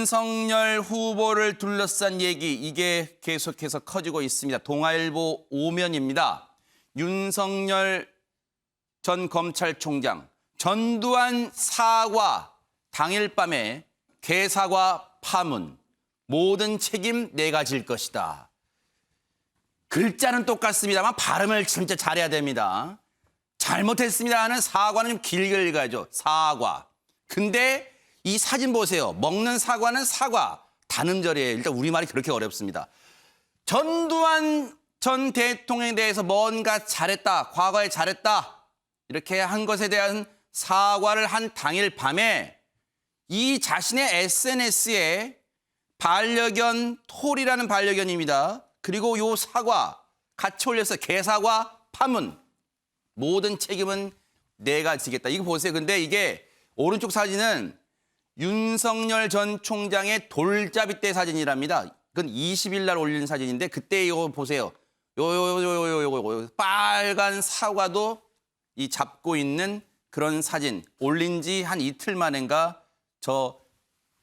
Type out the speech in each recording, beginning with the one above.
윤석열 후보를 둘러싼 얘기, 이게 계속해서 커지고 있습니다. 동아일보 5면입니다. 윤석열 전 검찰총장 전두환 사과 당일 밤에 개사과 파문, 모든 책임 내가 질 것이다. 글자는 똑같습니다만 발음을 진짜 잘해야 됩니다. 잘못했습니다 하는 사과는 좀 길게 읽어야죠. 사과. 근데 이 사진 보세요. 먹는 사과는 사과. 단음절이에요. 일단 우리말이 그렇게 어렵습니다. 전두환 전 대통령에 대해서 뭔가 잘했다. 과거에 잘했다. 이렇게 한 것에 대한 사과를 한 당일 밤에 이 자신의 SNS에 반려견 톨이라는 반려견입니다. 그리고 요 사과 같이 올려서 개사과 파문. 모든 책임은 내가 지겠다. 이거 보세요. 근데 이게 오른쪽 사진은 윤석열 전 총장의 돌잡이 때 사진이랍니다. 그건 20일 날 올린 사진인데 그때 이거 보세요. 요 빨간 사과도 이 잡고 있는 그런 사진 올린 지 한 이틀 만인가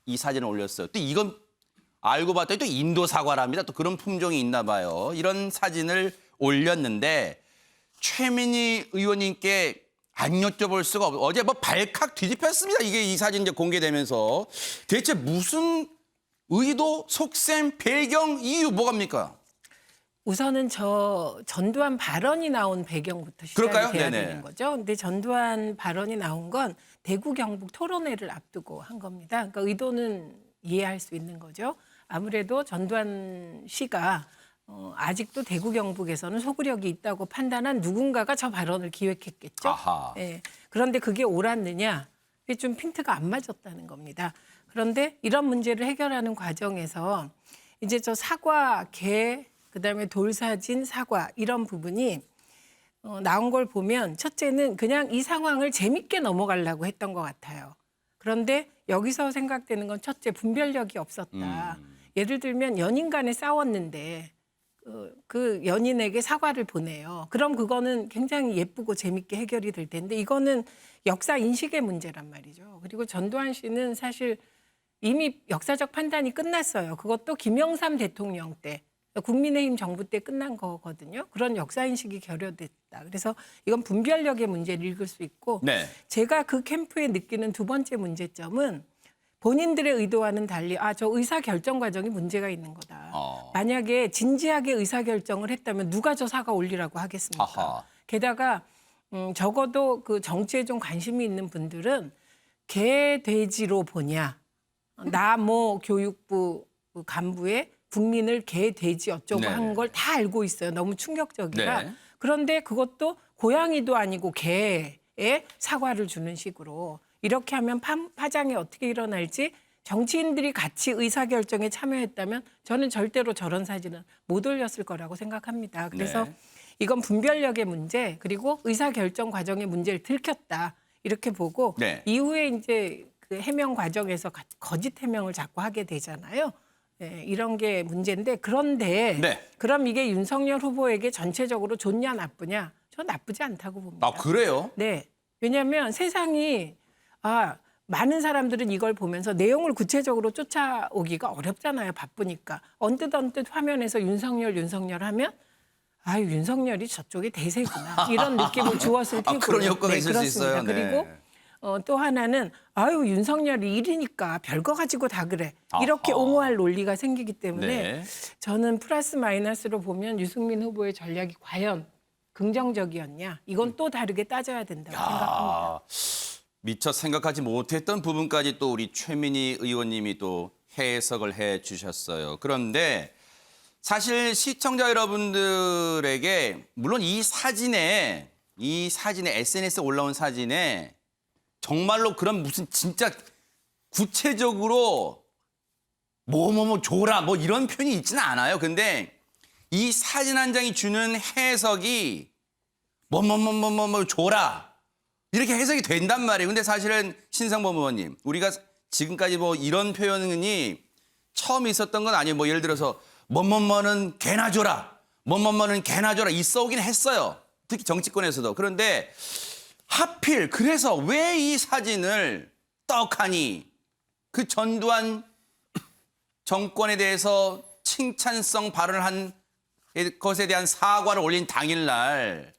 이 사진을 올렸어요. 또 이건 알고 봤더니 또 인도 사과랍니다. 또 그런 품종이 있나 봐요. 이런 사진을 올렸는데 최민희 의원님께 안 여쭤볼 수가 없어요. 어제 뭐 발칵 뒤집혔습니다. 이게 이 사진 이제 공개되면서 대체 무슨 의도, 속셈, 배경, 이유 뭐갑니까? 우선은 저 전두환 발언이 나온 배경부터 시작이 그럴까요? 돼야 네네. 되는 거죠. 근데 전두환 발언이 나온 건 대구 경북 토론회를 앞두고 한 겁니다. 그러니까 의도는 이해할 수 있는 거죠. 아무래도 전두환 씨가 아직도 대구 경북에서는 소구력이 있다고 판단한 누군가가 저 발언을 기획했겠죠. 아하. 예. 그런데 그게 옳았느냐? 그게 좀 핀트가 안 맞았다는 겁니다. 그런데 이런 문제를 해결하는 과정에서 이제 저 사과, 개, 그다음에 돌사진, 사과 이런 부분이 나온 걸 보면 첫째는 그냥 이 상황을 재밌게 넘어가려고 했던 것 같아요. 그런데 여기서 생각되는 건 첫째 분별력이 없었다. 예를 들면 연인 간에 싸웠는데 그 연인에게 사과를 보내요. 그럼 그거는 굉장히 예쁘고 재밌게 해결이 될 텐데 이거는 역사 인식의 문제란 말이죠. 그리고 전두환 씨는 사실 이미 역사적 판단이 끝났어요. 그것도 김영삼 대통령 때 국민의힘 정부 때 끝난 거거든요. 그런 역사 인식이 결여됐다. 그래서 이건 분별력의 문제를 읽을 수 있고 네. 제가 그 캠프에 느끼는 두 번째 문제점은 본인들의 의도와는 달리 저 의사결정 과정이 문제가 있는 거다. 만약에 진지하게 의사결정을 했다면 누가 저 사과 올리라고 하겠습니까? 아하. 게다가 적어도 그 정치에 좀 관심이 있는 분들은 개, 돼지로 보냐. 나 뭐 교육부 간부에 국민을 개, 돼지 어쩌고 네네. 한 걸 다 알고 있어요. 너무 충격적이라. 네. 그런데 그것도 고양이도 아니고 개에 사과를 주는 식으로. 이렇게 하면 파장이 어떻게 일어날지 정치인들이 같이 의사결정에 참여했다면 저는 절대로 저런 사진은 못 올렸을 거라고 생각합니다. 그래서 네. 이건 분별력의 문제 그리고 의사결정 과정의 문제를 들켰다. 이렇게 보고 네. 이후에 이제 그 해명 과정에서 거짓 해명을 자꾸 하게 되잖아요. 네, 이런 게 문제인데 그런데 네. 그럼 이게 윤석열 후보에게 전체적으로 좋냐 나쁘냐? 저는 나쁘지 않다고 봅니다. 아, 그래요? 네. 왜냐하면 세상이 많은 사람들은 이걸 보면서 내용을 구체적으로 쫓아오기가 어렵잖아요. 바쁘니까. 언뜻 화면에서 윤석열 하면 윤석열이 저쪽에 대세구나. 이런 느낌을 주었을 테고요. 그런 효과가 있을 수 그렇습니다. 있어요. 네. 그리고 또 하나는 윤석열이 일이니까 별거 가지고 다 그래. 이렇게 아하. 옹호할 논리가 생기기 때문에 네. 저는 플러스 마이너스로 보면 유승민 후보의 전략이 과연 긍정적이었냐. 이건 또 다르게 따져야 된다고 생각합니다. 미처 생각하지 못했던 부분까지 또 우리 최민희 의원님이 또 해석을 해 주셨어요. 그런데 사실 시청자 여러분들에게 물론 이 사진에 SNS에 올라온 사진에 정말로 그런 무슨 진짜 구체적으로 뭐 줘라 뭐 이런 표현이 있지는 않아요. 근데 이 사진 한 장이 주는 해석이 뭐 줘라 이렇게 해석이 된단 말이에요. 근데 사실은 신성범 의원님, 우리가 지금까지 뭐 이런 표현이 처음 있었던 건 아니에요. 뭐 예를 들어서 뭐는 개나 줘라, 뭐는 개나 줘라 있어 오긴 했어요. 특히 정치권에서도. 그런데 하필 그래서 왜 이 사진을 떡하니 그 전두환 정권에 대해서 칭찬성 발언을 한 것에 대한 사과를 올린 당일날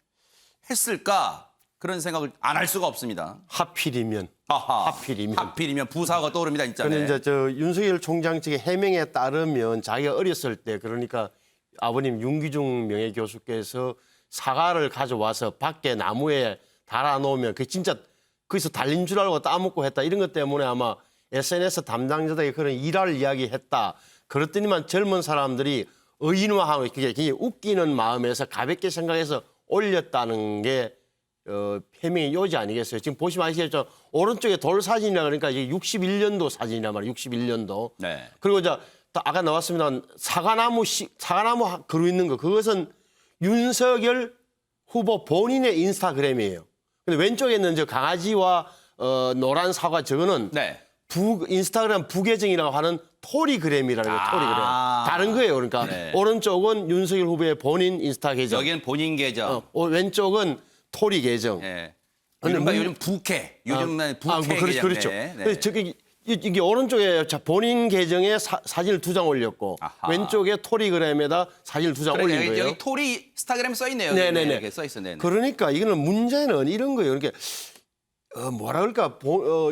했을까? 그런 생각을 안 할 수가 없습니다. 하필이면. 아하, 하필이면 부사가 떠오릅니다, 진짜. 근데 네. 이제 저 윤석열 총장 측의 해명에 따르면 자기가 어렸을 때 그러니까 아버님 윤기중 명예교수께서 사과를 가져와서 밖에 나무에 달아놓으면 그 진짜 거기서 달린 줄 알고 따먹고 했다 이런 것 때문에 아마 SNS 담당자들에게 그런 일할 이야기 했다. 그렇더니만 젊은 사람들이 의인화하고 그게 굉장히 웃기는 마음에서 가볍게 생각해서 올렸다는 게 해명의 요지 아니겠어요? 지금 보시면 아시겠죠? 오른쪽에 돌 사진이라 그러니까 이게 61년도 사진이란 말이에요. 61년도. 네. 그리고 이제 아까 나왔습니다. 사과나무 그루 있는 거 그것은 윤석열 후보 본인의 인스타그램이에요. 근데 왼쪽에 있는 저 강아지와 노란 사과 저거는 네. 인스타그램 부계정이라고 하는 토리그램이라는 거예요. 토리그램. 다른 거예요. 그러니까 네. 오른쪽은 윤석열 후보의 본인 인스타 계정. 여기는 본인 계정. 왼쪽은 토리 계정. 예. 근데 요즘 부캐. 요즘은 부캐 뭐 계정. 그렇죠. 네, 네. 근데 저기 이게 오른쪽에 본인 계정에 사진을 2장 올렸고 아하. 왼쪽에 토리그램에다 사진을 2장 올린 그러니까 거예요. 여기 토리 스타그램 써 있네요. 네네네. 이렇게 써 있어. 네. 그러니까 이거는 문제는 이런 거예요. 이렇게 뭐라 그럴까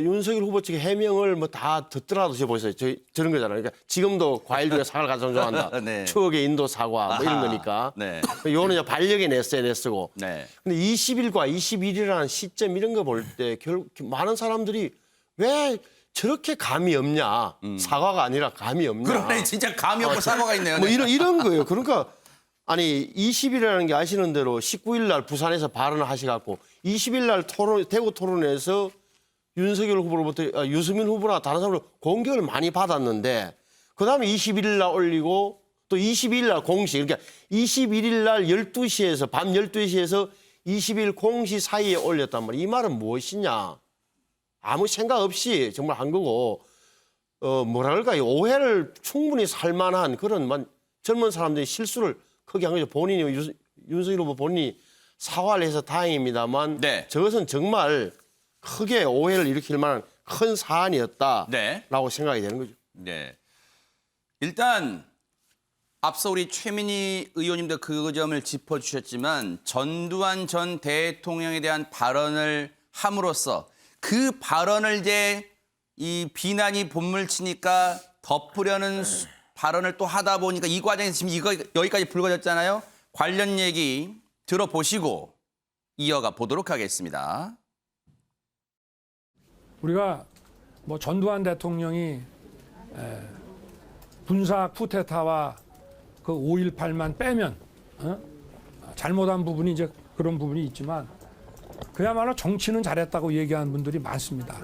윤석열 후보 측의 해명을 뭐 다 듣더라도 저 보세요. 저런 거잖아요. 그러니까 지금도 과일 중에 사과를 가져온 좋아한다. 네. 추억의 인도 사과 뭐 이런 아하. 거니까. 네. 요거는 이제 반력인 SNS고. 네. 근데 20일과 21일이라는 시점 이런 거 볼 때 결국 많은 사람들이 왜 저렇게 감이 없냐. 사과가 아니라 감이 없냐. 그러네 진짜 감이 없고 사과가 있네요. 뭐 네. 이런 거예요. 그러니까 아니 20일이라는 게 아시는 대로 19일 날 부산에서 발언을 하시갖고 20일 날 대구 토론에서 윤석열 후보로부터 유승민 후보나 다른 사람으로 공격을 많이 받았는데 그다음에 21일 날 올리고 또 22일 날 공시 그러니까 21일 날 12시에서 밤 12시에서 20일 공시 사이에 올렸단 말이에요. 이 말은 무엇이냐. 아무 생각 없이 정말 한 거고 뭐라 그럴까 오해를 충분히 살만한 그런 젊은 사람들이 실수를 크게 한 거죠. 본인이 윤석열 후보 본인이 사과를 해서 다행입니다만 네. 저것은 정말 크게 오해를 일으킬 만한 큰 사안이었다라고 네. 생각이 되는 거죠. 네. 일단 앞서 우리 최민희 의원님도 그 점을 짚어주셨지만 전두환 전 대통령에 대한 발언을 함으로써 그 발언을 이제 이 비난이 본물치니까 덮으려는 발언을 또 하다 보니까 이 과정에서 지금 여기까지 불거졌잖아요. 관련 얘기 들어보시고 이어가 보도록 하겠습니다. 우리가 뭐 전두환 대통령이 군사 쿠데타와 그 5.18만 빼면 잘못한 부분이 이제 그런 부분이 있지만 그야말로 정치는 잘했다고 얘기하는 분들이 많습니다.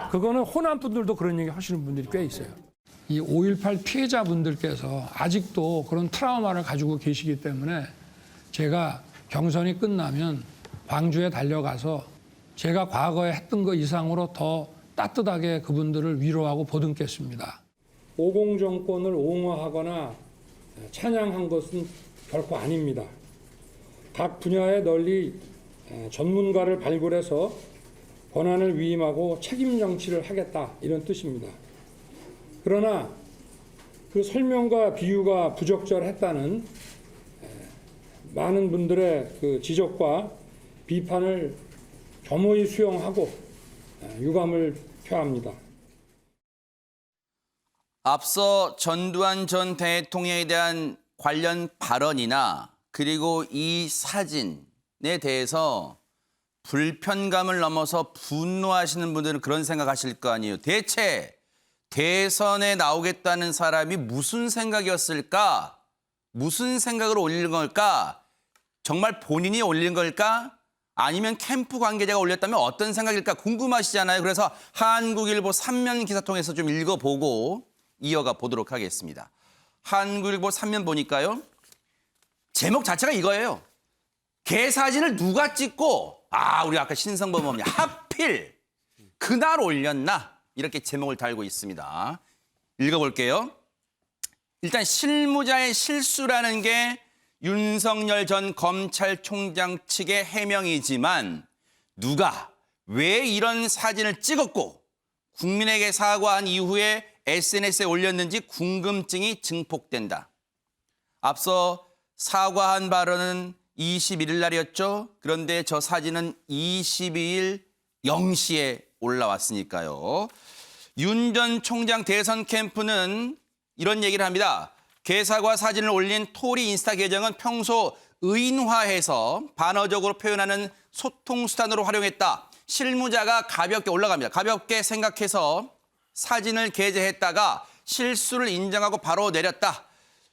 그거는 호남 분들도 그런 얘기 하시는 분들이 꽤 있어요. 이 5.18 피해자분들께서 아직도 그런 트라우마를 가지고 계시기 때문에 제가 경선이 끝나면 광주에 달려가서 제가 과거에 했던 것 이상으로 더 따뜻하게 그분들을 위로하고 보듬겠습니다. 50 정권을 옹호하거나 찬양한 것은 결코 아닙니다. 각 분야에 널리 전문가를 발굴해서 권한을 위임하고 책임 정치를 하겠다 이런 뜻입니다. 그러나 그 설명과 비유가 부적절했다는 많은 분들의 그 지적과 비판을 겸허히 수용하고 유감을 표합니다. 앞서 전두환 전 대통령에 대한 관련 발언이나 그리고 이 사진에 대해서 불편감을 넘어서 분노하시는 분들은 그런 생각하실 거 아니에요. 대체 대선에 나오겠다는 사람이 무슨 생각이었을까? 무슨 생각으로 올린 걸까? 정말 본인이 올린 걸까? 아니면 캠프 관계자가 올렸다면 어떤 생각일까 궁금하시잖아요. 그래서 한국일보 3면 기사 통해서 좀 읽어보고 이어가 보도록 하겠습니다. 한국일보 3면 보니까요. 제목 자체가 이거예요. 개 사진을 누가 찍고 우리 아까 신성범 의원님 하필 그날 올렸나? 이렇게 제목을 달고 있습니다. 읽어볼게요. 일단 실무자의 실수라는 게 윤석열 전 검찰총장 측의 해명이지만 누가 왜 이런 사진을 찍었고 국민에게 사과한 이후에 SNS에 올렸는지 궁금증이 증폭된다. 앞서 사과한 발언은 21일 날이었죠. 그런데 저 사진은 22일 0시에 올라왔으니까요. 윤 전 총장 대선 캠프는 이런 얘기를 합니다. 개사과 사진을 올린 토리 인스타 계정은 평소 의인화해서 반어적으로 표현하는 소통수단으로 활용했다. 실무자가 가볍게 올라갑니다. 가볍게 생각해서 사진을 게재했다가 실수를 인정하고 바로 내렸다.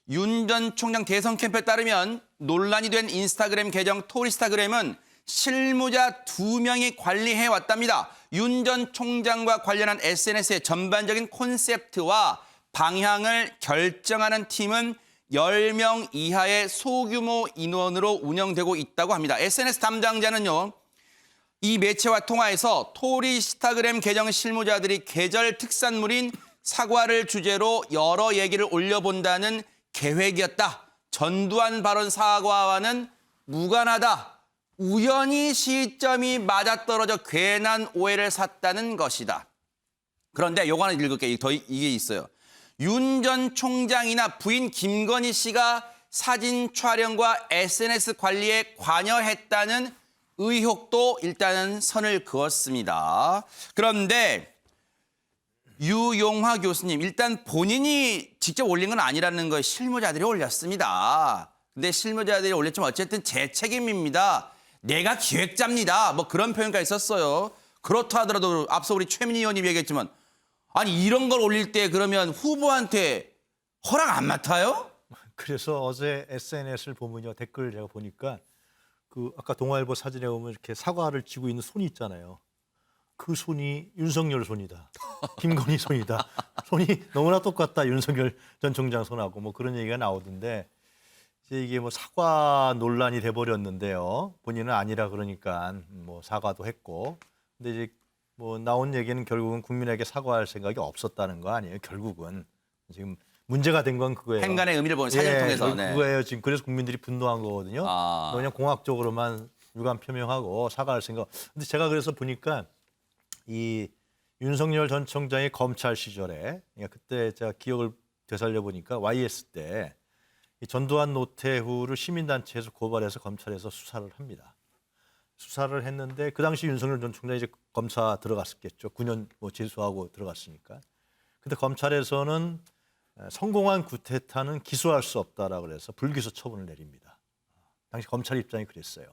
윤 전 총장 대선 캠프에 따르면 논란이 된 인스타그램 계정 토리스타그램은 실무자 2명이 관리해 왔답니다. 윤 전 총장과 관련한 SNS의 전반적인 콘셉트와 방향을 결정하는 팀은 10명 이하의 소규모 인원으로 운영되고 있다고 합니다. SNS 담당자는요. 이 매체와 통화에서 토리스타그램 계정 실무자들이 계절 특산물인 사과를 주제로 여러 얘기를 올려본다는 계획이었다. 전두환 발언 사과와는 무관하다. 우연히 시점이 맞아떨어져 괜한 오해를 샀다는 것이다. 그런데 요거 하나 읽을게요. 이게 있어요. 윤 전 총장이나 부인 김건희 씨가 사진 촬영과 SNS 관리에 관여했다는 의혹도 일단은 선을 그었습니다. 그런데 유용화 교수님, 일단 본인이 직접 올린 건 아니라는 걸 실무자들이 올렸습니다. 근데 실무자들이 올렸지만 어쨌든 제 책임입니다. 내가 기획자입니다. 뭐 그런 표현까지 썼어요. 그렇다 하더라도 앞서 우리 최민희 의원님 얘기했지만 아니 이런 걸 올릴 때 그러면 후보한테 허락 안 맡아요? 그래서 어제 SNS를 보면요. 댓글 제가 보니까 그 아까 동아일보 사진에 보면 이렇게 사과를 쥐고 있는 손이 있잖아요. 그 손이 윤석열 손이다. 김건희 손이다. 손이 너무나 똑같다. 윤석열 전 총장 손하고 뭐 그런 얘기가 나오던데 이제 이게 뭐 사과 논란이 돼버렸는데요. 본인은 아니라 그러니까 뭐 사과도 했고. 근데 이제 뭐 나온 얘기는 결국은 국민에게 사과할 생각이 없었다는 거 아니에요. 결국은 지금 문제가 된 건 그거예요. 행간의 의미를 보는 사진을 통해서. 네. 그거예요. 지금 그래서 국민들이 분노한 거거든요. 아. 그냥 공학적으로만 유감 표명하고 사과할 생각. 근데 제가 그래서 보니까 이 윤석열 전 총장의 검찰 시절에 그러니까 그때 제가 기억을 되살려 보니까 YS 때 이 전두환 노태우를 시민단체에서 고발해서 검찰에서 수사를 합니다. 수사를 했는데 그 당시 윤석열 전 총장이 이제 검사 들어갔었겠죠. 9년 뭐 재수하고 들어갔으니까. 근데 검찰에서는 성공한 구테타는 기소할 수 없다라고 그래서 불기소 처분을 내립니다. 당시 검찰 입장이 그랬어요.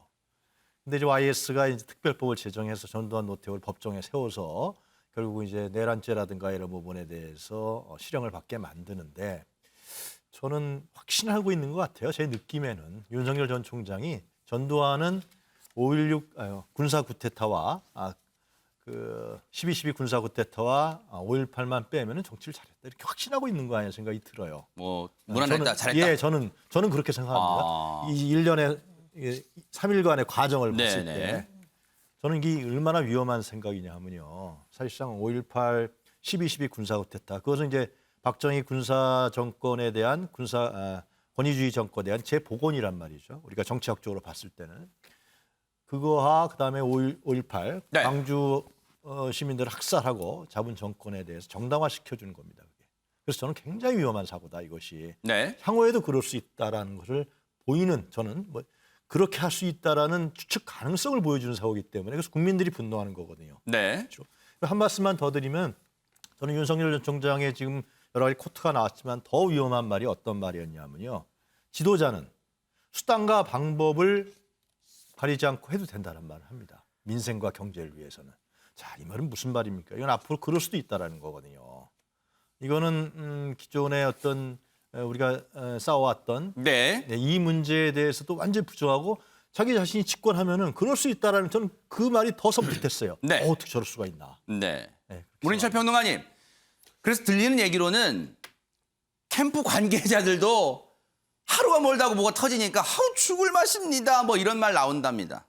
근데 이제 YS가 이제 특별법을 제정해서 전두환 노태우를 법정에 세워서 결국 이제 내란죄라든가 이런 부분에 대해서 실형을 받게 만드는데 저는 확신하고 있는 것 같아요. 제 느낌에는 윤석열 전 총장이 전두환은 5.16 군사 구테타와 그 12.12 군사 구테타와 5.18만 빼면은 정치를 잘했다 이렇게 확신하고 있는 거 아니야 생각이 들어요. 뭐 무난했다, 잘했다. 예, 저는 그렇게 생각합니다. 이 1년의 3일간의 과정을 봤을 때 저는 이게 얼마나 위험한 생각이냐 하면요. 사실상 5.18, 12.12 군사 구테타 그것은 이제 박정희 군사 정권에 대한 권위주의 정권에 대한 재복원이란 말이죠. 우리가 정치학적으로 봤을 때는. 그거와 그다음에 5.18 네. 광주 시민들을 학살하고 잡은 정권에 대해서 정당화시켜주는 겁니다. 그게. 그래서 저는 굉장히 위험한 사고다 이것이. 네. 향후에도 그럴 수 있다라는 것을 보이는 저는 뭐 그렇게 할 수 있다라는 추측 가능성을 보여주는 사고이기 때문에 그래서 국민들이 분노하는 거거든요. 네. 그렇죠? 한 말씀만 더 드리면 저는 윤석열 전 총장의 지금 여러 가지 코트가 나왔지만 더 위험한 말이 어떤 말이었냐면요. 지도자는 수단과 방법을 가리지 않고 해도 된다는 말을 합니다. 민생과 경제를 위해서는. 자, 이 말은 무슨 말입니까? 이건 앞으로 그럴 수도 있다라는 거거든요. 이거는 기존의 어떤 우리가 싸워왔던 네. 이 문제에 대해서도 완전히 부정하고 자기 자신이 집권하면은 그럴 수 있다라는 저는 그 말이 더 섬뜩했어요. 네. 어떻게 저럴 수가 있나. 네. 네, 문인철 평론가님. 그래서 들리는 얘기로는 캠프 관계자들도 하루가 멀다고 뭐가 터지니까 하우 죽을 맛입니다. 뭐 이런 말 나온답니다.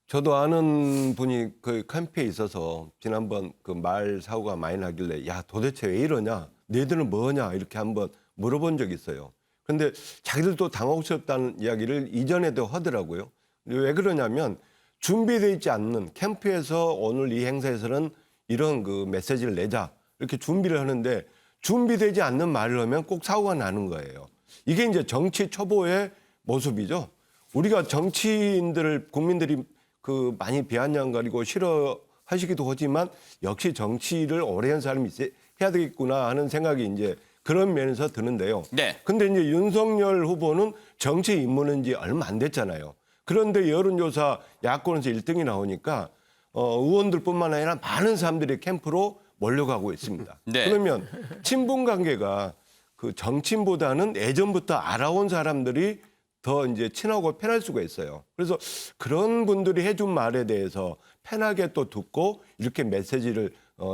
저도 아는 분이 그 캠프에 있어서 지난번 그 말 사고가 많이 나길래 야 도대체 왜 이러냐 너희들은 뭐냐 이렇게 한번 물어본 적이 있어요. 그런데 자기들도 당혹스럽다는 이야기를 이전에도 하더라고요. 왜 그러냐면 준비되어 있지 않는 캠프에서 오늘 이 행사에서는 이런 그 메시지를 내자 이렇게 준비를 하는데 준비되지 않는 말을 하면 꼭 사고가 나는 거예요. 이게 이제 정치 초보의 모습이죠. 우리가 정치인들을 국민들이 그 많이 비아냥거리고 싫어하시기도 하지만 역시 정치를 오래 한 사람이 해야 되겠구나 하는 생각이 이제 그런 면에서 드는데요. 네. 근데 이제 윤석열 후보는 정치 입문한 지 얼마 안 됐잖아요. 그런데 여론조사 야권에서 1등이 나오니까 의원들뿐만 아니라 많은 사람들이 캠프로 몰려가고 있습니다. 네. 그러면 친분 관계가 그 정치인보다는 예전부터 알아온 사람들이 더 이제 친하고 편할 수가 있어요. 그래서 그런 분들이 해준 말에 대해서 편하게 또 듣고 이렇게 메시지를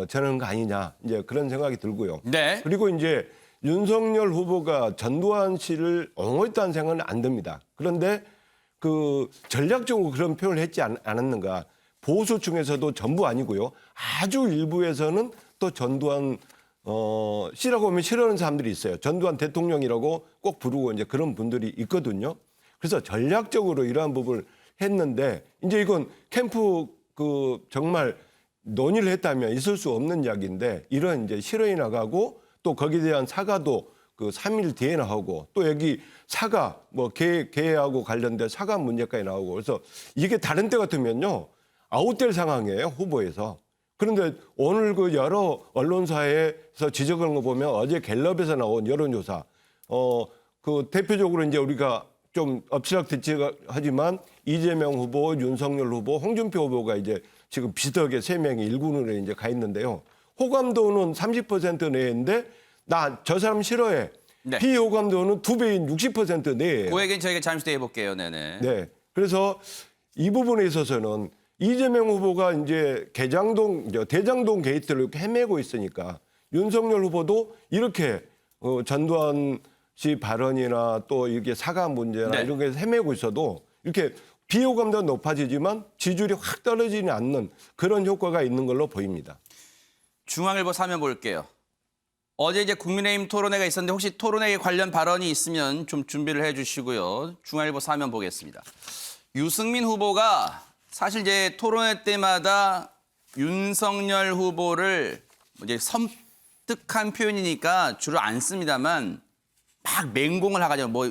전하는 거 아니냐 이제 그런 생각이 들고요. 네. 그리고 이제 윤석열 후보가 전두환 씨를 옹호했다는 생각은 안 듭니다. 그런데 그 전략적으로 그런 표현을 했지 않았는가. 보수층에서도 전부 아니고요. 아주 일부에서는 또 전두환 씨라고 하면 싫어하는 사람들이 있어요. 전두환 대통령이라고 꼭 부르고 이제 그런 분들이 있거든요. 그래서 전략적으로 이러한 부분을 했는데 이제 이건 캠프 그 정말 논의를 했다면 있을 수 없는 이야기인데 이런 이제 실언이 나가고 또 거기에 대한 사과도 그 3일 뒤에 나오고 또 여기 사과 뭐 개하고 관련된 사과 문제까지 나오고 그래서 이게 다른 때 같으면요 아웃될 상황이에요 후보에서. 그런데 오늘 그 여러 언론사에서 지적한 거 보면 어제 갤럽에서 나온 여론조사 그 대표적으로 이제 우리가 좀 엎치락뒤치락하지만 이재명 후보, 윤석열 후보, 홍준표 후보가 이제 지금 비슷하게 3명이 1군으로 이제 가 있는데요. 호감도는 30% 내외인데 나 저 사람 싫어해. 네. 비호감도는 2배인 60% 내외예요. 그 얘기는 저희가 잠시 뒤에 해볼게요. 네네. 네. 그래서 이 부분에 있어서는 이재명 후보가 이제 대장동 게이트를 이렇게 헤매고 있으니까 윤석열 후보도 이렇게 전두환 씨 발언이나 또 이렇게 사과 문제나 네. 이런 게 헤매고 있어도 이렇게 비호감도가 높아지지만 지지율이 확 떨어지지 않는 그런 효과가 있는 걸로 보입니다. 중앙일보 사면 볼게요. 어제 이제 국민의힘 토론회가 있었는데 혹시 토론회 관련 발언이 있으면 좀 준비를 해주시고요. 중앙일보 사면 보겠습니다. 유승민 후보가 사실 이제 토론회 때마다 윤석열 후보를 이제 섬뜩한 표현이니까 주로 안 씁니다만 막 맹공을 하가지고 뭐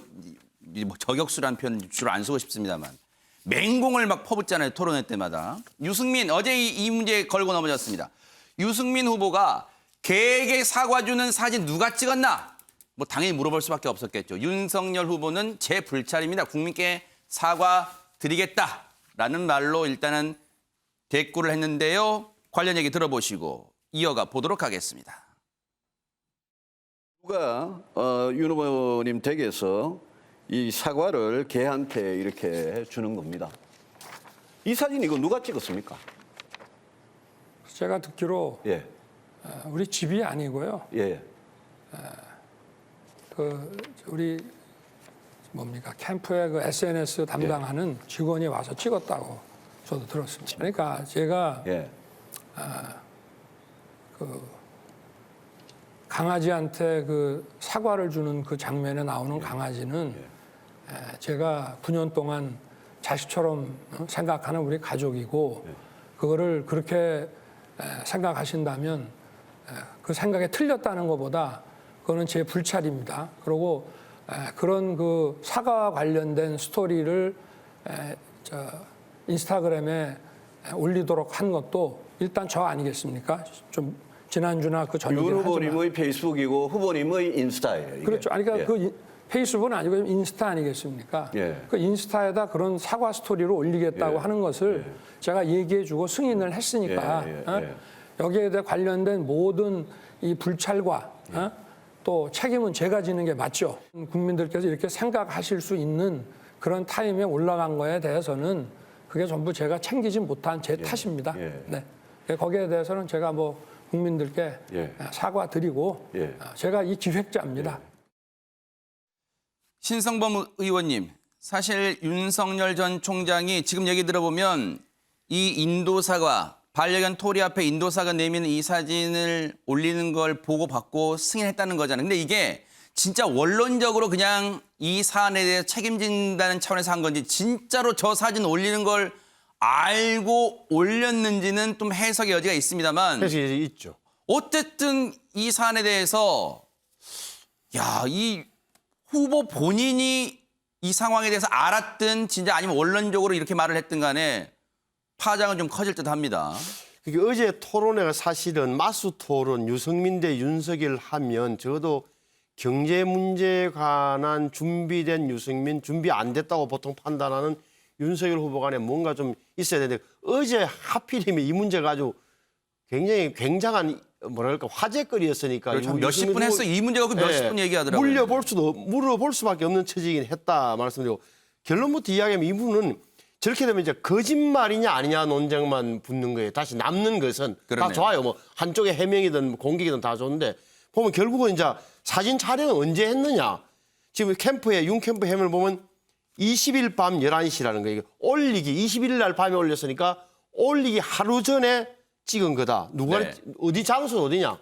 저격수라는 표현 주로 안 쓰고 싶습니다만 맹공을 막 퍼붓잖아요 토론회 때마다. 유승민 어제 이 문제 걸고 넘어졌습니다. 유승민 후보가 개에게 사과 주는 사진 누가 찍었나? 뭐 당연히 물어볼 수밖에 없었겠죠. 윤석열 후보는 제 불찰입니다. 국민께 사과 드리겠다라는 말로 일단은 대꾸를 했는데요. 관련 얘기 들어보시고 이어가 보도록 하겠습니다. 누가 윤 후보님 댁에서 이 사과를 개한테 이렇게 주는 겁니다. 이 사진 이거 누가 찍었습니까? 제가 듣기로 예, 우리 집이 아니고요. 예. 그 우리 뭡니까 캠프의 그 SNS 담당하는 직원이 와서 찍었다고 저도 들었습니다. 그러니까 제가 예. 강아지한테 그 사과를 주는 그 장면에 나오는 강아지는 제가 9년 동안 자식처럼 생각하는 우리 가족이고 그거를 그렇게 생각하신다면 그 생각에 틀렸다는 것보다 그거는 제 불찰입니다. 그리고 그런 그 사과와 관련된 스토리를 인스타그램에 올리도록 한 것도 일단 저 아니겠습니까? 좀 지난주나 그 전에 윤 후보님의 페이스북이고 후보님의 인스타예요. 이게. 그렇죠. 아니 그러니까 예. 그 페이스북은 아니고 인스타 아니겠습니까? 예. 그 인스타에다 그런 사과 스토리를 올리겠다고 예. 하는 것을 제가 얘기해주고 승인을 했으니까 여기에 대해 관련된 모든 이 불찰과 또 책임은 제가 지는 게 맞죠. 국민들께서 이렇게 생각하실 수 있는 그런 타임에 올라간 거에 대해서는 그게 전부 제가 챙기지 못한 제 탓입니다. 네. 거기에 대해서는 제가 뭐 국민들께 사과드리고 제가 이 기획자입니다. 신성범 의원님, 사실 윤석열 전 총장이 지금 얘기 들어보면 이 인도사가 반려견 토리 앞에 인도사가 내미는 이 사진을 올리는 걸 보고 받고 승인했다는 거잖아요. 근데 이게 진짜 원론적으로 그냥 이 사안에 대해서 책임진다는 차원에서 한 건지 진짜로 저 사진 올리는 걸 알고 올렸는지는 좀 해석의 여지가 있습니다만 그래서 있죠. 어쨌든 이 사안에 대해서 이 후보 본인이 이 상황에 대해서 알았든 진짜 아니면 원론적으로 이렇게 말을 했든 간에 파장은 좀 커질 듯 합니다. 그게 어제 토론회가 사실은 마수 토론 유승민 대 윤석열 하면 적어도 경제 문제에 관한 준비된 유승민, 준비 안 됐다고 보통 판단하는 윤석열 후보 간에 뭔가 좀 있어야 되는데 어제 하필이면 이 문제가 아주 굉장히 굉장한 뭐랄까 화제거리였으니까 그렇죠. 몇십 분 했어. 이 문제가 그 몇십 분 얘기하더라고요. 물어볼 수밖에 없는 처지긴 했다 말씀드리고 결론부터 이야기하면 이분은 저렇게 되면 이제 거짓말이냐 아니냐 논쟁만 붙는 거예요. 다시 남는 것은 그러네요. 다 좋아요. 뭐 한쪽의 해명이든 공격이든 다 좋은데 보면 결국은 이제 사진 촬영을 언제 했느냐. 지금 캠프에 윤캠프 해명을 보면 20일 밤 11시라는 거예요. 올리기 21일 날 밤에 올렸으니까 올리기 하루 전에 찍은 거다. 누가 네. 어디 장소 어디냐?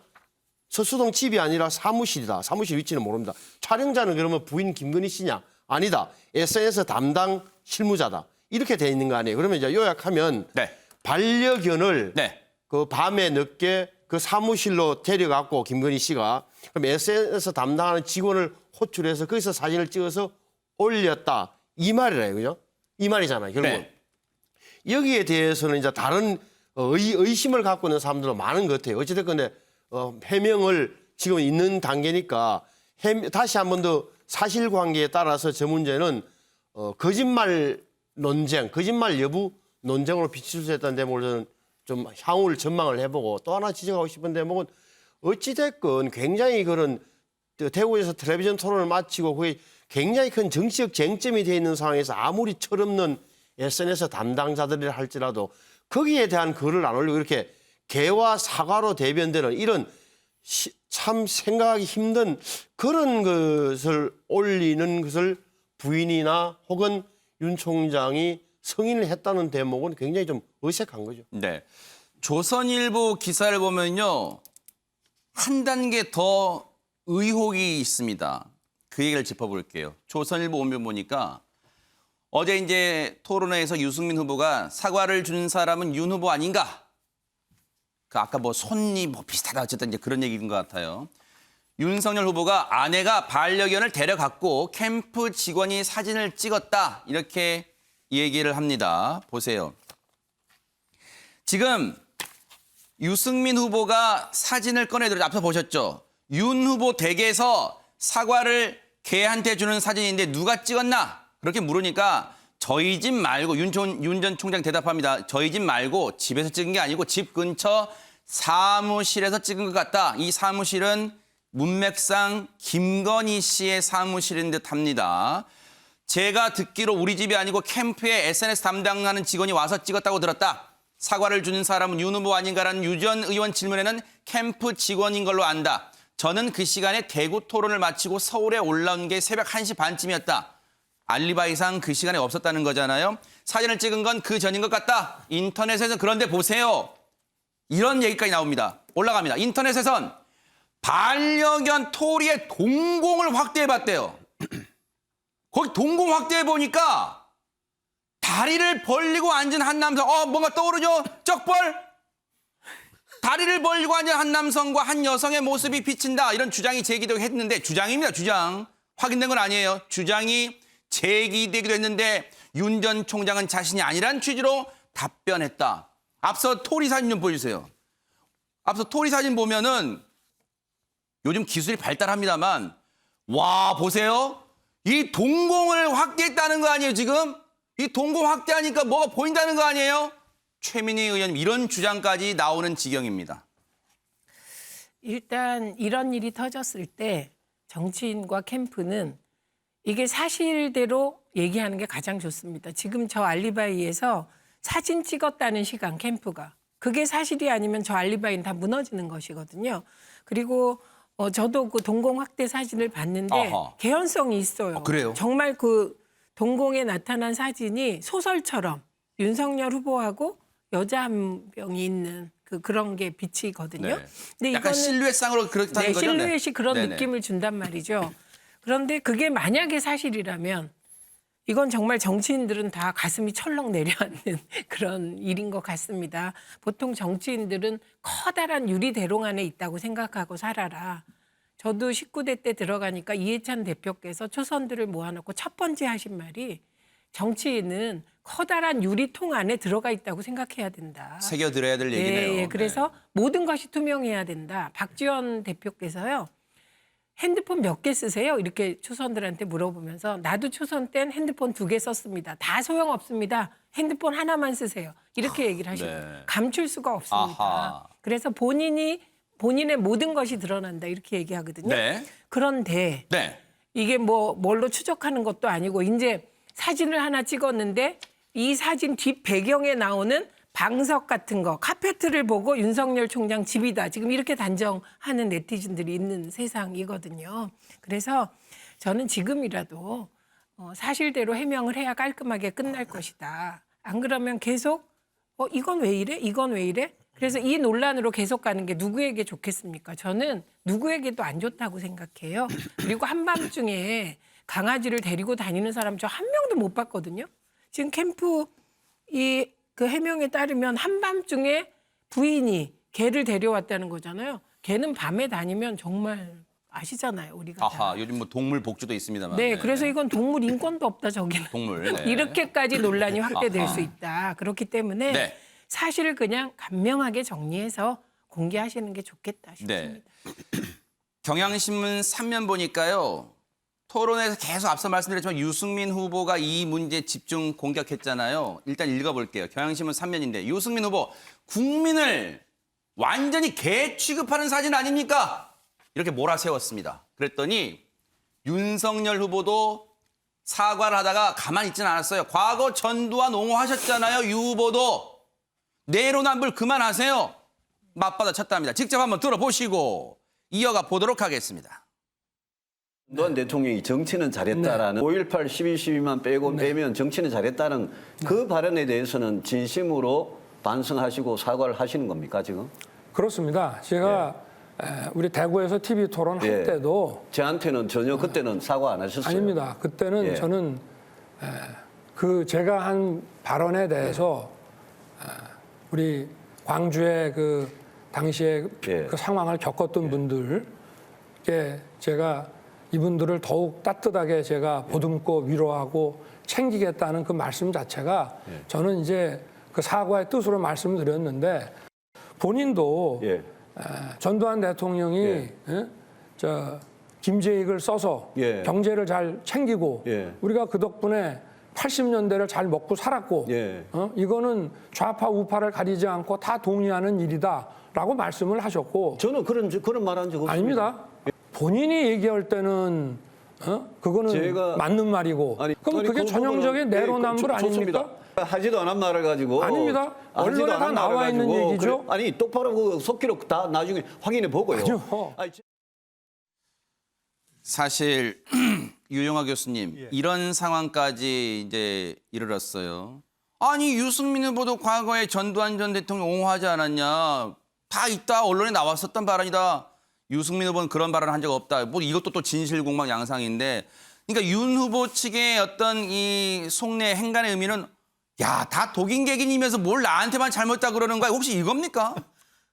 서수동 집이 아니라 사무실이다. 사무실 위치는 모릅니다. 촬영자는 그러면 부인 김건희 씨냐? 아니다. SNS 담당 실무자다. 이렇게 돼 있는 거 아니에요. 그러면 이제 요약하면 네. 반려견을 네. 그 밤에 늦게 그 사무실로 데려갔고 김건희 씨가 그럼 SNS 담당하는 직원을 호출해서 거기서 사진을 찍어서 올렸다. 이 말이래요. 그죠? 이 말이잖아요. 결국은. 네. 여기에 대해서는 이제 다른 의심을 갖고 있는 사람들도 많은 것 같아요. 어찌됐건 해명을 지금 있는 단계니까 다시 한 번 더 사실관계에 따라서 저 문제는 거짓말 논쟁, 거짓말 여부 논쟁으로 비칠 수 있다는 대목을 저는 좀 향후를 전망을 해보고 또 하나 지적하고 싶은 대목은 어찌됐건 굉장히 그런 대구에서 텔레비전 토론을 마치고 그게 굉장히 큰 정치적 쟁점이 되어 있는 상황에서 아무리 철없는 SNS 담당자들이라 할지라도 거기에 대한 글을 안 올리고 이렇게 개와 사과로 대변되는 이런 참 생각하기 힘든 그런 것을 올리는 것을 부인이나 혹은 윤 총장이 승인을 했다는 대목은 굉장히 좀 어색한 거죠. 네. 조선일보 기사를 보면요. 한 단계 더 의혹이 있습니다. 그 얘기를 짚어볼게요. 조선일보 오면 보니까 어제 이제 토론회에서 유승민 후보가 사과를 준 사람은 윤 후보 아닌가? 그 아까 뭐 손이 뭐 비슷하다 어쨌든 이제 그런 얘기인 것 같아요. 윤석열 후보가 아내가 반려견을 데려갔고 캠프 직원이 사진을 찍었다 이렇게 얘기를 합니다. 보세요. 지금 유승민 후보가 사진을 꺼내들어 앞서 보셨죠? 윤 후보 댁에서 사과를 개한테 주는 사진인데 누가 찍었나? 그렇게 물으니까 저희 집 말고 윤 전 총장 대답합니다. 저희 집 말고 집에서 찍은 게 아니고 집 근처 사무실에서 찍은 것 같다. 이 사무실은 문맥상 김건희 씨의 사무실인 듯합니다. 제가 듣기로 우리 집이 아니고 캠프에 SNS 담당하는 직원이 와서 찍었다고 들었다. 사과를 주는 사람은 윤 후보 아닌가라는 유 전 의원 질문에는 캠프 직원인 걸로 안다. 저는 그 시간에 대구 토론을 마치고 서울에 올라온 게 새벽 1시 반쯤이었다. 알리바이상 그 시간에 없었다는 거잖아요. 사진을 찍은 건 그 전인 것 같다. 인터넷에서 그런데 보세요. 이런 얘기까지 나옵니다. 올라갑니다. 인터넷에선 반려견 토리의 동공을 확대해봤대요. 거기 동공 확대해보니까 다리를 벌리고 앉은 한 남성, 뭔가 떠오르죠? 쩍벌? 다리를 벌리고 앉은 한 남성과 한 여성의 모습이 비친다. 이런 주장이 제기되고 했는데, 주장입니다, 주장. 확인된 건 아니에요. 주장이 제기되기도 했는데 윤 전 총장은 자신이 아니란 취지로 답변했다. 앞서 토리 사진 좀 보여주세요. 앞서 토리 사진 보면은 요즘 기술이 발달합니다만 와 보세요. 이 동공을 확대했다는 거 아니에요 지금? 이 동공 확대하니까 뭐가 보인다는 거 아니에요? 최민희 의원님 이런 주장까지 나오는 지경입니다. 일단 이런 일이 터졌을 때 정치인과 캠프는 이게 사실대로 얘기하는 게 가장 좋습니다. 지금 저 알리바이에서 사진 찍었다는 시간 캠프가 그게 사실이 아니면 저 알리바이는 다 무너지는 것이거든요. 그리고 저도 그 동공 확대 사진을 봤는데 아하. 개연성이 있어요. 그래요? 정말 그 동공에 나타난 사진이 소설처럼 윤석열 후보하고 여자 한 명이 있는 그런 게 비치거든요. 네. 근데 약간 이거는 실루엣상으로 그렇다는 네, 거죠? 실루엣이 그런 네네. 느낌을 준단 말이죠. 그런데 그게 만약에 사실이라면 이건 정말 정치인들은 다 가슴이 철렁 내려앉는 그런 일인 것 같습니다. 보통 정치인들은 커다란 유리대롱 안에 있다고 생각하고 살아라. 저도 19대 때 들어가니까 이해찬 대표께서 초선들을 모아놓고 첫 번째 하신 말이 정치인은 커다란 유리통 안에 들어가 있다고 생각해야 된다. 새겨들어야 될 얘기네요. 예, 그래서 모든 것이 투명해야 된다. 박지원 대표께서요. 핸드폰 몇 개 쓰세요? 이렇게 초선들한테 물어보면서 나도 초선 땐 핸드폰 2개 썼습니다. 다 소용없습니다. 핸드폰 하나만 쓰세요. 이렇게 얘기를 하시고 네. 감출 수가 없습니다. 아하. 그래서 본인의 모든 것이 드러난다 이렇게 얘기하거든요. 네. 그런데 네. 이게 뭐 뭘로 추적하는 것도 아니고 이제 사진을 하나 찍었는데 이 사진 뒷 배경에 나오는 방석 같은 거, 카페트를 보고 윤석열 총장 집이다. 지금 이렇게 단정하는 네티즌들이 있는 세상이거든요. 그래서 저는 지금이라도 사실대로 해명을 해야 깔끔하게 끝날 것이다. 안 그러면 계속 이건 왜 이래? 이건 왜 이래? 그래서 이 논란으로 계속 가는 게 누구에게 좋겠습니까? 저는 누구에게도 안 좋다고 생각해요. 그리고 한밤중에 강아지를 데리고 다니는 사람 저 한 명도 못 봤거든요. 지금 캠프 그 해명에 따르면 한밤중에 부인이 개를 데려왔다는 거잖아요. 개는 밤에 다니면 정말 아시잖아요, 우리가. 아하, 다. 요즘 뭐 동물 복지도 있습니다만. 네, 그래서 이건 동물 인권도 없다, 저기는. 동물. 네. 이렇게까지 논란이 확대될 아하. 수 있다. 그렇기 때문에 네. 사실을 그냥 간명하게 정리해서 공개하시는 게 좋겠다 싶습니다. 네. 경향신문 3면 보니까요. 토론에서 계속 앞서 말씀드렸지만 유승민 후보가 이 문제 집중 공격했잖아요. 일단 읽어볼게요. 경향신문 3면인데 유승민 후보 국민을 완전히 개 취급하는 사진 아닙니까? 이렇게 몰아세웠습니다. 그랬더니 윤석열 후보도 사과를 하다가 가만히 있지는 않았어요. 과거 전두환 옹호하셨잖아요. 유 후보도. 내로남불 그만하세요. 맞받아 쳤답니다. 직접 한번 들어보시고 이어가 보도록 하겠습니다. 노무현 대통령이 정치는 잘했다라는 5.18, 12.12만 빼면 정치는 잘했다는 그 발언에 대해서는 진심으로 반성하시고 사과를 하시는 겁니까 지금? 그렇습니다. 제가 우리 대구에서 TV 토론할 예. 때도 저한테는 전혀 그때는 사과 안 하셨어요. 아닙니다. 그때는 예. 저는 그 제가 한 발언에 대해서 우리 광주의 그 당시에 예. 그 상황을 겪었던 분들께 제가 이분들을 더욱 따뜻하게 제가 보듬고 위로하고 챙기겠다는 그 말씀 자체가 저는 이제 그 사과의 뜻으로 말씀을 드렸는데 본인도 예. 전두환 대통령이 예. 저 김재익을 써서 예. 경제를 잘 챙기고 예. 우리가 그 덕분에 80년대를 잘 먹고 살았고 예. 이거는 좌파 우파를 가리지 않고 다 동의하는 일이다라고 말씀을 하셨고 저는 그런 말 한 적 없습니다. 아닙니다. 본인이 얘기할 때는 그거는 제가- 맞는 말이고 그럼 그게 그 전형적인 부분은- 내로남불 예, 아닙니까? 좋습니다. 하지도 않은 말을 가지고 아닙니다. 하지도 언론에 않은 다 나와 말을 있는 가지고 얘기죠. 아니 똑바로 그 속기록 다 나중에 확인해 보고요. 아니요. 아니, 사실 유영하 교수님 예. 이런 상황까지 이제 이르렀어요. 아니 유승민 후보도 과거에 전두환 전 대통령 옹호하지 않았냐? 다 있다 언론에 나왔었던 발언이다. 유승민 후보는 그런 발언을 한 적 없다. 뭐 이것도 또 진실공방 양상인데, 그러니까 윤 후보 측의 어떤 이 속내 행간의 의미는 야, 다 독인객인이면서 뭘 나한테만 잘못다 그러는 거야? 혹시 이겁니까?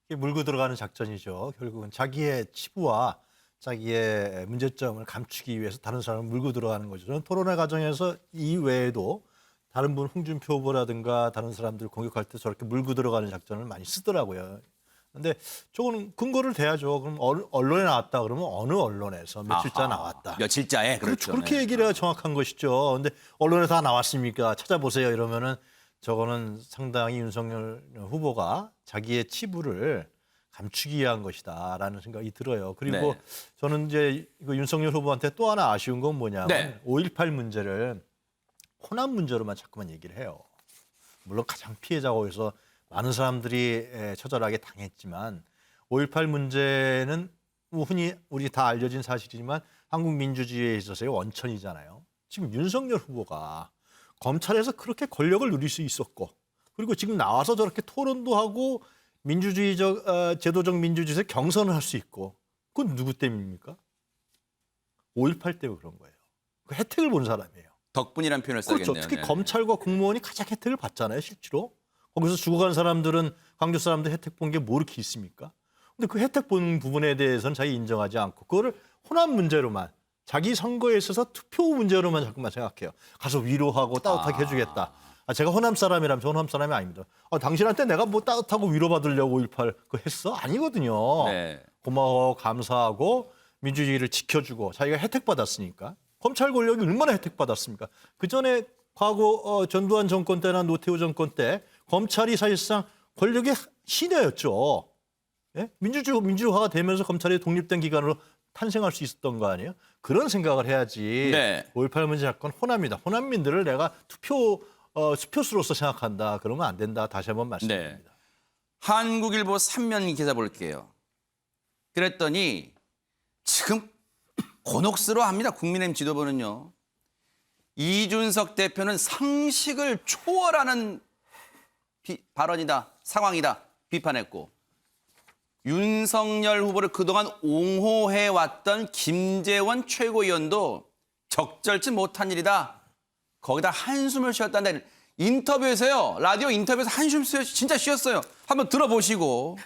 이게 물고 들어가는 작전이죠. 결국은 자기의 치부와 자기의 문제점을 감추기 위해서 다른 사람을 물고 들어가는 거죠. 저는 토론회 과정에서 이 외에도 다른 분 홍준표 후보라든가 다른 사람들 공격할 때 저렇게 물고 들어가는 작전을 많이 쓰더라고요. 근데 저거는 근거를 대야죠. 그럼 언론에 나왔다 그러면 어느 언론에서 며칠자 아하, 나왔다. 며칠자에 그렇죠. 그렇죠. 그렇게 네. 얘기를 해야 정확한 것이죠. 근데 언론에 다 나왔습니까? 찾아보세요. 이러면은 저거는 상당히 윤석열 후보가 자기의 치부를 감추기 위한 것이다라는 생각이 들어요. 그리고 네. 저는 이제 이거 윤석열 후보한테 또 하나 아쉬운 건 뭐냐면 네. 5.18 문제를 호남 문제로만 자꾸만 얘기를 해요. 물론 가장 피해자고 해서 많은 사람들이 처절하게 당했지만 5.18 문제는 흔히 우리 다 알려진 사실이지만 한국 민주주의에 있어서의 원천이잖아요. 지금 윤석열 후보가 검찰에서 그렇게 권력을 누릴 수 있었고 그리고 지금 나와서 저렇게 토론도 하고 민주주의적 제도적 민주주의에서 경선을 할 수 있고 그건 누구 때문입니까? 5.18 때문에 그런 거예요. 그 혜택을 본 사람이에요. 덕분이라는 표현을 그렇죠. 써야겠네요. 특히 네. 검찰과 공무원이 가장 혜택을 받잖아요, 실제로. 거기서 죽어간 사람들은 광주 사람들 혜택 본 게 뭐 이렇게 있습니까? 근데 그 혜택 본 부분에 대해서는 자기 인정하지 않고 그거를 호남 문제로만 자기 선거에 있어서 투표 문제로만 자꾸만 생각해요. 가서 위로하고 따뜻하게 해주겠다. 제가 호남 사람이라면 저 호남 사람이 아닙니다. 당신한테 내가 뭐 따뜻하고 위로받으려고 5.18 그거 했어? 아니거든요. 네. 고마워 감사하고 민주주의를 지켜주고 자기가 혜택받았으니까. 검찰 권력이 얼마나 혜택받았습니까? 그전에 과거 전두환 정권 때나 노태우 정권 때 검찰이 사실상 권력의 신여였죠. 예? 민주화가 되면서 검찰이 독립된 기관으로 탄생할 수 있었던 거 아니에요? 그런 생각을 해야지. 네. 5.18 문제 사건 호남이다. 호남민들을 내가 투표수로서 생각한다. 그러면 안 된다. 다시 한번 말씀드립니다. 네. 한국일보 3면 기사 볼게요. 그랬더니 지금 곤혹스러워합니다. 국민의힘 지도부는요. 이준석 대표는 상식을 초월하는 발언이다, 상황이다 비판했고 윤석열 후보를 그동안 옹호해왔던 김재원 최고위원도 적절치 못한 일이다. 거기다 한숨을 쉬었다는 인터뷰에서요. 라디오 인터뷰에서 한숨 진짜 쉬었어요. 한번 들어보시고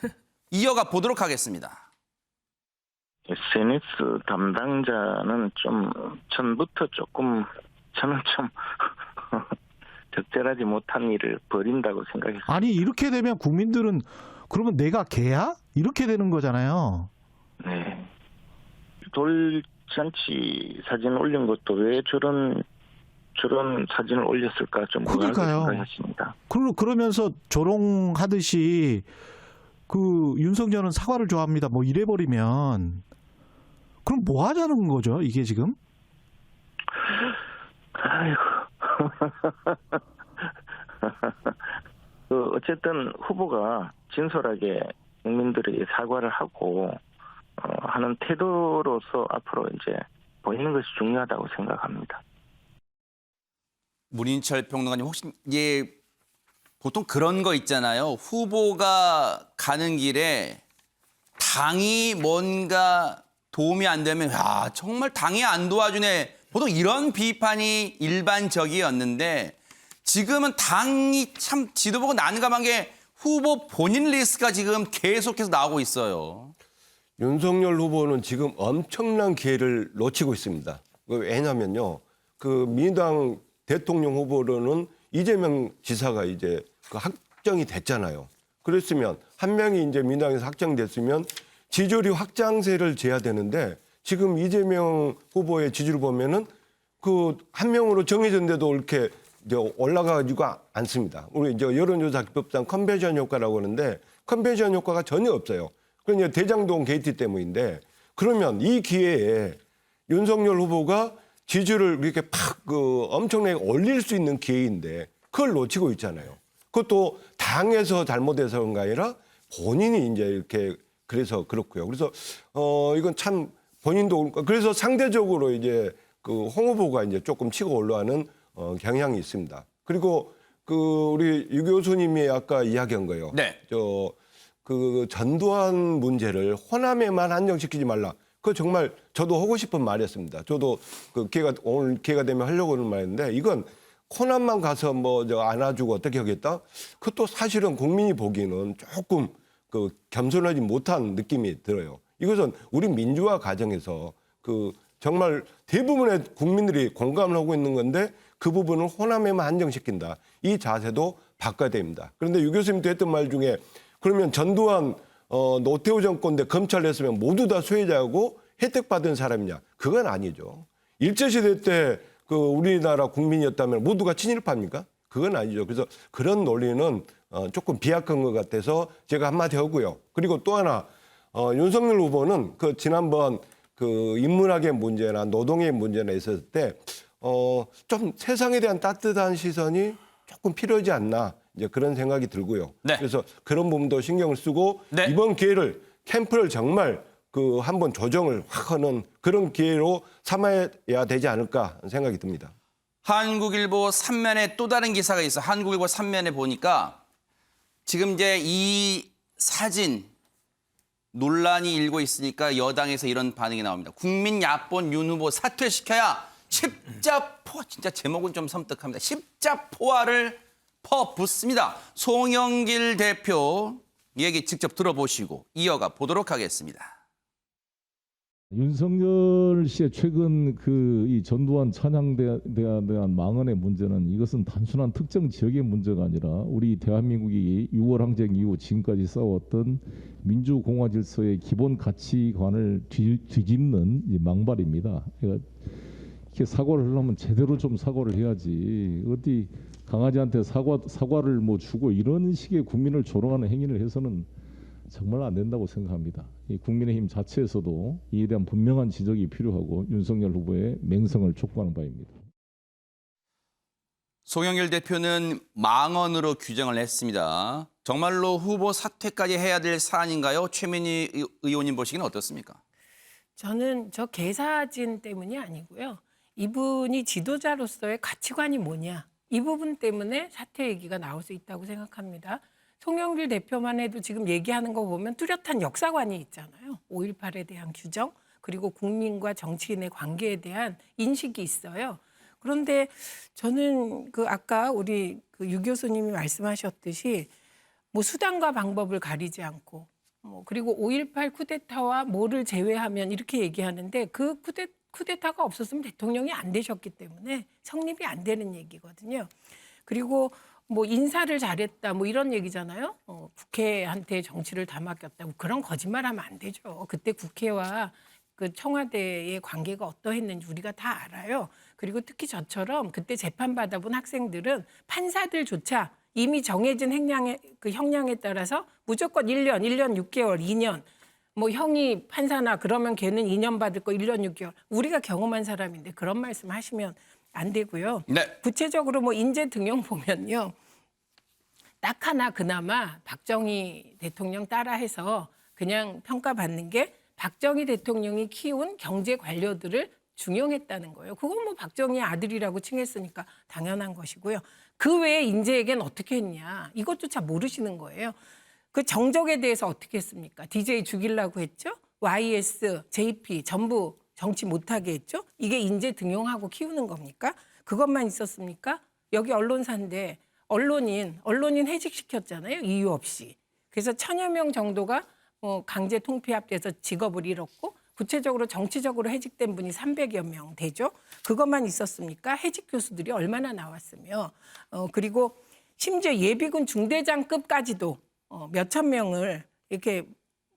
이어가 보도록 하겠습니다. SNS 담당자는 좀 전부터 조금 저는 좀 적절하지 못한 일을 벌인다고 생각했습니다. 아니 이렇게 되면 국민들은 그러면 내가 개야? 이렇게 되는 거잖아요. 네. 돌잔치 사진 올린 것도 왜 저런 사진을 올렸을까 좀 그러니까요. 생각했습니다. 그러면서 조롱하듯이 그 윤석열은 사과를 좋아합니다. 뭐 이래버리면 그럼 뭐 하자는 거죠? 이게 지금? 아이고. 어쨌든 후보가 진솔하게 국민들에게 사과를 하고 하는 태도로서 앞으로 이제 보이는 것이 중요하다고 생각합니다. 문인철 평론가님 혹시 보통 그런 거 있잖아요. 후보가 가는 길에 당이 뭔가 도움이 안 되면 정말 당이 안 도와주네. 보통 이런 비판이 일반적이었는데 지금은 당이 참 지도부가 난감한 게 후보 본인 리스트가 지금 계속해서 나오고 있어요. 윤석열 후보는 지금 엄청난 기회를 놓치고 있습니다. 왜냐면요, 그 민주당 대통령 후보로는 이재명 지사가 이제 그 확정이 됐잖아요. 그랬으면 한 명이 이제 민주당에서 확정됐으면 지지율이 확장세를 재야 되는데 지금 이재명 후보의 지지를 보면은 그 한 명으로 정해졌는데도 이렇게 이제 올라가지고 않습니다. 우리 이제 여론조사 기법상 컨벤션 효과라고 하는데 컨벤션 효과가 전혀 없어요. 그러니까 대장동 게이트 때문인데 그러면 이 기회에 윤석열 후보가 지지율을 이렇게 엄청나게 올릴 수 있는 기회인데 그걸 놓치고 있잖아요. 그것도 당에서 잘못해서 그런가 아니라 본인이 이제 이렇게 그래서 그렇고요. 그래서 이건 참 본인도 그래서 상대적으로 이제 그 홍 후보가 이제 조금 치고 올라가는 경향이 있습니다. 그리고 그 우리 유 교수님이 아까 이야기한 거예요. 네. 그 전두환 문제를 호남에만 한정시키지 말라. 그거 정말 저도 하고 싶은 말이었습니다. 저도 그 오늘 기회가 되면 하려고 하는 말인데 이건 호남만 가서 뭐 안아주고 어떻게 하겠다? 그것도 사실은 국민이 보기에는 조금 그 겸손하지 못한 느낌이 들어요. 이것은 우리 민주화 과정에서 그 정말 대부분의 국민들이 공감을 하고 있는 건데 그 부분을 호남에만 한정시킨다. 이 자세도 바꿔야 됩니다. 그런데 유 교수님도 했던 말 중에 그러면 전두환 노태우 정권 때 검찰 했으면 모두 다 수혜자고 혜택받은 사람이냐? 그건 아니죠. 일제시대 때 그 우리나라 국민이었다면 모두가 친일파입니까? 그건 아니죠. 그래서 그런 논리는 조금 비약한 것 같아서 제가 한마디 하고요. 그리고 또 하나 윤석열 후보는 그 지난번 그 인문학의 문제나 노동의 문제나 있었을 때 좀 세상에 대한 따뜻한 시선이 조금 필요하지 않나 이제 그런 생각이 들고요. 네. 그래서 그런 부분도 신경을 쓰고 네. 이번 기회를 캠프를 정말 그 한번 조정을 확 하는 그런 기회로 삼아야 되지 않을까 생각이 듭니다. 한국일보 3면에 또 다른 기사가 있어. 한국일보 3면에 보니까 지금 이제 이 사진 논란이 일고 있으니까 여당에서 이런 반응이 나옵니다. 국민 야본 윤 후보 사퇴시켜야 십자포 진짜 제목은 좀 섬뜩합니다. 십자포화를 퍼붓습니다. 송영길 대표 얘기 직접 들어보시고 이어가 보도록 하겠습니다. 윤석열 씨의 최근 이 전두환 찬양대에 대한 망언의 문제는 이것은 단순한 특정 지역의 문제가 아니라 우리 대한민국이 6월 항쟁 이후 지금까지 싸웠던 민주공화 질서의 기본 가치관을 뒤집는 망발입니다. 그러니까 이렇게 사과를 하려면 제대로 좀 사과를 해야지. 어디 강아지한테 사과를 뭐 주고 이런 식의 국민을 조롱하는 행위를 해서는 정말 안 된다고 생각합니다. 이 국민의힘 자체에서도 이에 대한 분명한 지적이 필요하고 윤석열 후보의 맹성을 촉구하는 바입니다. 송영길 대표는 망언으로 규정을 했습니다. 정말로 후보 사퇴까지 해야 될 사안인가요? 최민희 의원님 보시기는 어떻습니까? 저는 저 개사진 때문이 아니고요. 이분이 지도자로서의 가치관이 뭐냐. 이 부분 때문에 사퇴 얘기가 나올 수 있다고 생각합니다. 송영길 대표만 해도 지금 얘기하는 거 보면 뚜렷한 역사관이 있잖아요. 5.18에 대한 규정, 그리고 국민과 정치인의 관계에 대한 인식이 있어요. 그런데 저는 아까 우리 유 교수님이 말씀하셨듯이 뭐 수단과 방법을 가리지 않고 그리고 5.18 쿠데타와 뭐를 제외하면 이렇게 얘기하는데 그 쿠데타가 없었으면 대통령이 안 되셨기 때문에 성립이 안 되는 얘기거든요. 그리고 뭐 인사를 잘했다 뭐 이런 얘기잖아요. 국회한테 정치를 다 맡겼다고 그런 거짓말하면 안 되죠. 그때 국회와 그 청와대의 관계가 어떠했는지 우리가 다 알아요. 그리고 특히 저처럼 그때 재판 받아본 학생들은 판사들조차 이미 정해진 형량에 따라서 무조건 1년, 1년 6개월, 2년 뭐 형이 판사나 그러면 걔는 2년 받을 거 1년 6개월. 우리가 경험한 사람인데 그런 말씀 하시면 안 되고요. 네. 구체적으로 뭐 인재 등용 보면요. 딱 하나 그나마 박정희 대통령 따라해서 그냥 평가받는 게 박정희 대통령이 키운 경제 관료들을 중용했다는 거예요. 그건 뭐 박정희 아들이라고 칭했으니까 당연한 것이고요. 그 외에 인재에겐 어떻게 했냐. 이것조차 모르시는 거예요. 그 정적에 대해서 어떻게 했습니까? DJ 죽이려고 했죠. YS, JP 전부 정치 못하게 했죠. 이게 인재 등용하고 키우는 겁니까? 그것만 있었습니까? 여기 언론사인데 언론인 해직시켰잖아요. 이유 없이. 그래서 1000여 명 정도가 강제 통폐합돼서 직업을 잃었고 구체적으로 정치적으로 해직된 분이 300여 명 되죠. 그것만 있었습니까? 해직 교수들이 얼마나 나왔으며 그리고 심지어 예비군 중대장급까지도 몇천 명을 이렇게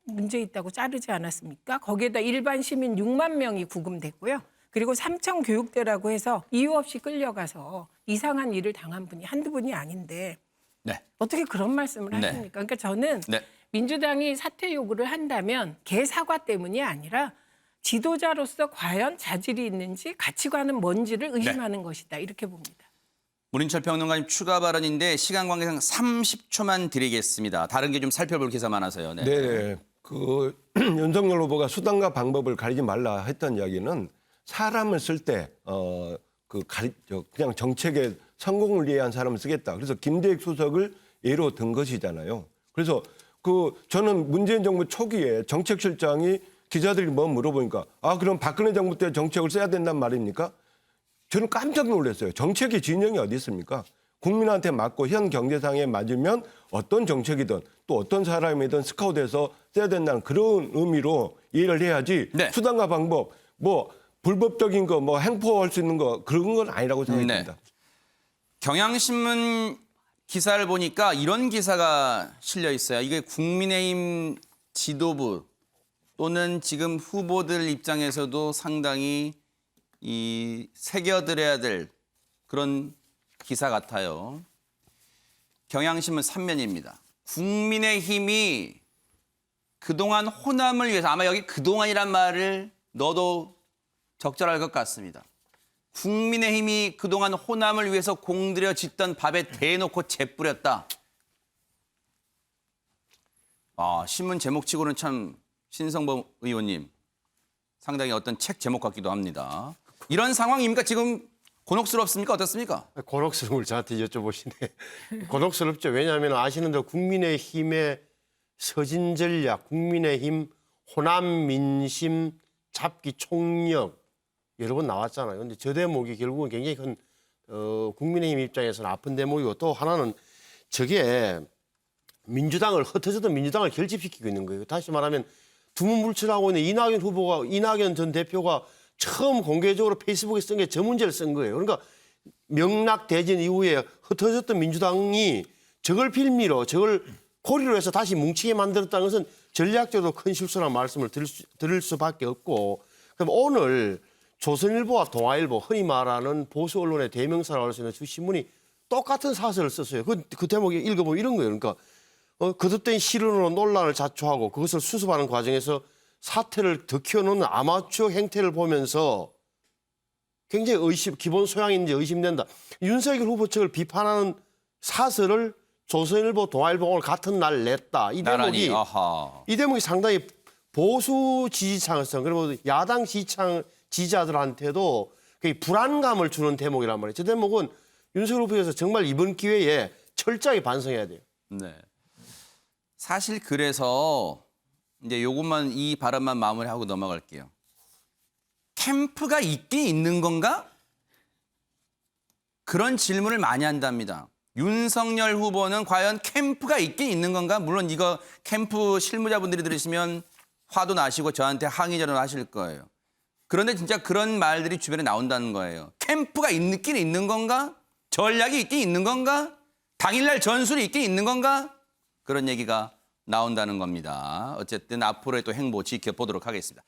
문제 있다고 자르지 않았습니까? 거기에다 일반 시민 6만 명이 구금됐고요. 그리고 삼청교육대라고 해서 이유 없이 끌려가서 이상한 일을 당한 분이 한두 분이 아닌데 네. 어떻게 그런 말씀을 네. 하십니까? 그러니까 저는 네. 민주당이 사퇴 요구를 한다면 개사과 때문이 아니라 지도자로서 과연 자질이 있는지 가치관은 뭔지를 의심하는 것이다. 이렇게 봅니다. 문인철 평론가님 추가 발언인데 시간 관계상 30초만 드리겠습니다. 다른 게 좀 살펴볼 기사 많아서요. 네. 네. 윤석열 후보가 수단과 방법을 가리지 말라 했던 이야기는 사람을 쓸 때 그냥 정책의 성공을 위한 사람을 쓰겠다. 그래서 김대익 수석을 예로 든 것이잖아요. 그래서 저는 문재인 정부 초기에 정책실장이 기자들이 뭐 물어보니까 그럼 박근혜 정부 때 정책을 써야 된단 말입니까? 저는 깜짝 놀랐어요. 정책의 진영이 어디 있습니까? 국민한테 맞고 현 경제상에 맞으면 어떤 정책이든 또 어떤 사람이든 스카우트해서 써야 된다는 그런 의미로 이해를 해야지. 네. 수단과 방법, 뭐 불법적인 거, 뭐 행포할 수 있는 거 그런 건 아니라고 생각합니다. 네. 경향신문 기사를 보니까 이런 기사가 실려 있어요. 이게 국민의힘 지도부 또는 지금 후보들 입장에서도 상당히 새겨들어야 될 그런 기사 같아요. 경향신문 3면입니다. 국민의힘이 그동안 호남을 위해서 아마 여기 그동안이란 말을 넣어도 적절할 것 같습니다. 국민의힘이 그동안 호남을 위해서 공들여 짓던 밥에 대놓고 재 뿌렸다. 신문 제목치고는 참 신성범 의원님 상당히 어떤 책 제목 같기도 합니다. 이런 상황입니까? 지금 곤혹스럽습니까? 어떻습니까? 곤혹스러움을 저한테 여쭤보시네. 곤혹스럽죠. 왜냐하면 아시는 대로 국민의힘의 서진 전략, 국민의힘 호남 민심 잡기 총력 여러 번 나왔잖아요. 근데 저 대목이 결국은 굉장히 큰 국민의힘 입장에서는 아픈 대목이고 또 하나는 저게 민주당을 흩어졌던 민주당을 결집시키고 있는 거예요. 다시 말하면 두문불출하고 있는 이낙연 전 대표가 처음 공개적으로 페이스북에 쓴 게 저 문제를 쓴 거예요. 그러니까 명락대전 이후에 흩어졌던 민주당이 저걸 빌미로 저걸 고리로 해서 다시 뭉치게 만들었다는 것은 전략적으로 큰 실수라는 말씀을 드릴 수밖에 없고 그럼 오늘 조선일보와 동아일보 흔히 말하는 보수 언론의 대명사라고 할 수 있는 두 신문이 똑같은 사설을 썼어요. 그 대목이 읽어보면 이런 거예요. 그러니까 거듭된 실언으로 논란을 자초하고 그것을 수습하는 과정에서 사태를 더 키워놓는 아마추어 행태를 보면서 굉장히 기본 소양인지 의심된다. 윤석열 후보 측을 비판하는 사설을 조선일보, 동아일보 오늘 같은 날 냈다. 이 대목이 상당히 보수 지지층성 그리고 야당 지지자들한테도 불안감을 주는 대목이란 말이에요. 저 대목은 윤석열 후보에서 정말 이번 기회에 철저하게 반성해야 돼요. 네. 사실 그래서 이제 요것만 이 발언만 마무리하고 넘어갈게요. 캠프가 있긴 있는 건가? 그런 질문을 많이 한답니다. 윤석열 후보는 과연 캠프가 있긴 있는 건가? 물론 이거 캠프 실무자분들이 들으시면 화도 나시고 저한테 항의 전화를 하실 거예요. 그런데 진짜 그런 말들이 주변에 나온다는 거예요. 캠프가 있긴 있는 건가? 전략이 있긴 있는 건가? 당일날 전술이 있긴 있는 건가? 그런 얘기가 나온다는 겁니다. 어쨌든 앞으로의 또 행보 지켜보도록 하겠습니다.